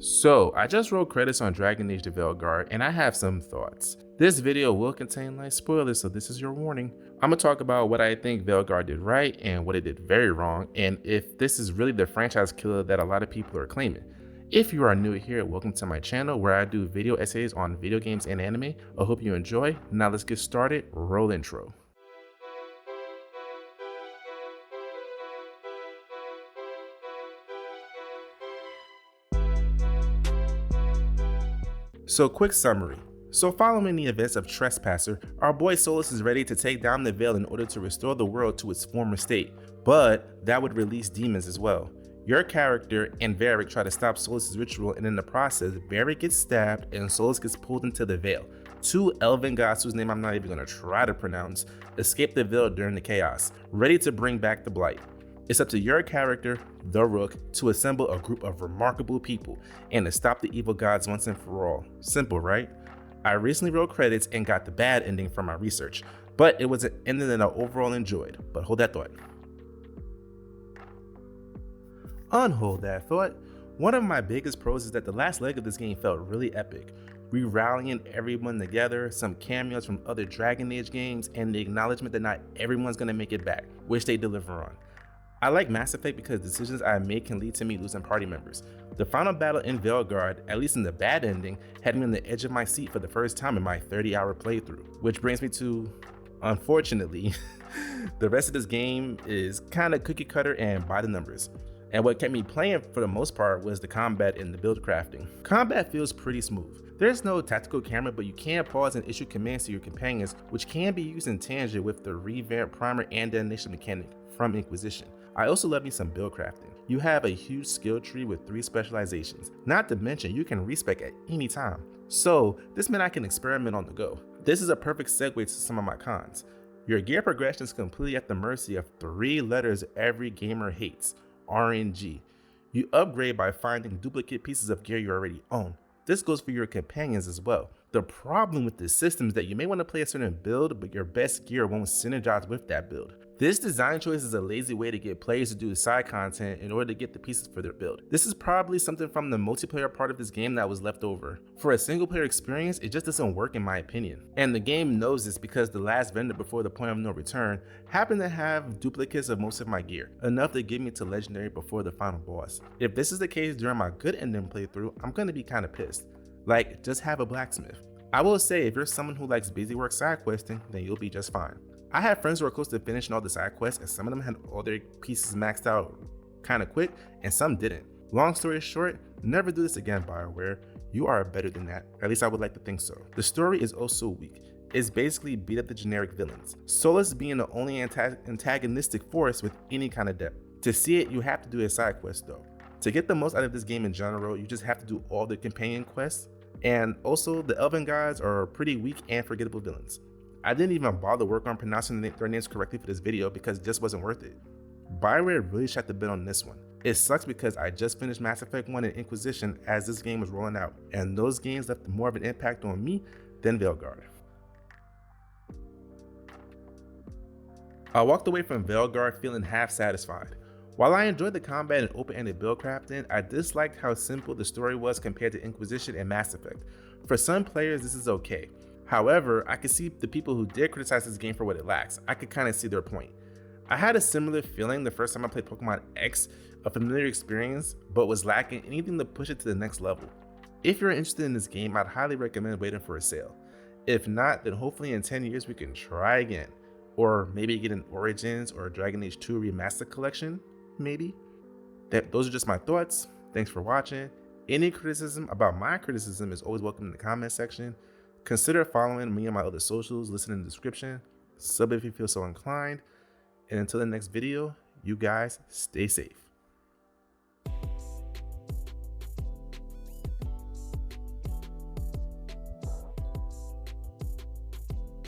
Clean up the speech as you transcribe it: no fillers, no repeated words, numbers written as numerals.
So, I just wrote credits on Dragon Age: The Veilguard, and I have some thoughts. This video will contain light spoilers, so this is your warning. I'm gonna talk about what I think Veilguard did right and what it did very wrong, and if this is really the franchise killer that a lot of people are claiming. If you are new here, welcome to my channel where I do video essays on video games and anime. I hope you enjoy. Now let's get started. Roll intro. So quick summary. So following the events of Trespasser, our boy Solus is ready to take down the Veil in order to restore the world to its former state, but that would release demons as well. Your character and Varric try to stop Solus's ritual, and in the process, Varric gets stabbed and Solus gets pulled into the Veil. Two elven gods whose name I'm not even going to try to pronounce escape the Veil during the chaos, ready to bring back the Blight. It's up to your character, the Rook, to assemble a group of remarkable people and to stop the evil gods once and for all. Simple, right? I recently wrote credits and got the bad ending from my research, but it was an ending that I overall enjoyed. But hold that thought. Unhold that thought. One of my biggest pros is that the last leg of this game felt really epic. We rallying everyone together, some cameos from other Dragon Age games, and the acknowledgement that not everyone's gonna make it back, which they deliver on. I like Mass Effect because decisions I make can lead to me losing party members. The final battle in Veilguard, at least in the bad ending, had me on the edge of my seat for the first time in my 30-hour playthrough. Which brings me to, unfortunately, the rest of this game is kinda cookie cutter and by the numbers. And what kept me playing for the most part was the combat and the build crafting. Combat feels pretty smooth. There's no tactical camera, but you can pause and issue commands to your companions, which can be used in tangent with the revamped primer and detonation mechanic from Inquisition. I also love me some build crafting. You have a huge skill tree with 3 specializations, not to mention you can respec at any time. So this meant I can experiment on the go. This is a perfect segue to some of my cons. Your gear progression is completely at the mercy of 3 letters every gamer hates, RNG. You upgrade by finding duplicate pieces of gear you already own. This goes for your companions as well. The problem with this system is that you may want to play a certain build, but your best gear won't synergize with that build. This design choice is a lazy way to get players to do side content in order to get the pieces for their build. This is probably something from the multiplayer part of this game that was left over. For a single player experience, it just doesn't work in my opinion. And the game knows this because the last vendor before the point of no return happened to have duplicates of most of my gear, enough to get me to legendary before the final boss. If this is the case during my good ending playthrough, I'm gonna be kinda pissed. Like, just have a blacksmith. I will say, if you're someone who likes busy work side questing, then you'll be just fine. I had friends who were close to finishing all the side quests, and some of them had all their pieces maxed out kinda quick, and some didn't. Long story short, never do this again, BioWare. You are better than that. At least I would like to think so. The story is also weak. It's basically beat up the generic villains. Solus being the only antagonistic force with any kind of depth. To see it, you have to do a side quest though. To get the most out of this game in general, you just have to do all the companion quests. And also, the Elven gods are pretty weak and forgettable villains. I didn't even bother work on pronouncing their names correctly for this video because it just wasn't worth it. BioWare really shot the bit on this one. It sucks because I just finished Mass Effect 1 and Inquisition as this game was rolling out, and those games left more of an impact on me than Veilguard. I walked away from Veilguard feeling half satisfied. While I enjoyed the combat and open-ended build crafting, I disliked how simple the story was compared to Inquisition and Mass Effect. For some players, this is okay. However, I could see the people who did criticize this game for what it lacks. I could kind of see their point. I had a similar feeling the first time I played Pokemon X, a familiar experience, but was lacking anything to push it to the next level. If you're interested in this game, I'd highly recommend waiting for a sale. If not, then hopefully in 10 years we can try again. Or maybe get an Origins or Dragon Age 2 Remastered collection, maybe? Those are just my thoughts. Thanks for watching. Any criticism about my criticism is always welcome in the comment section. Consider following me on my other socials listed in the description. Sub if you feel so inclined. And until the next video, you guys stay safe.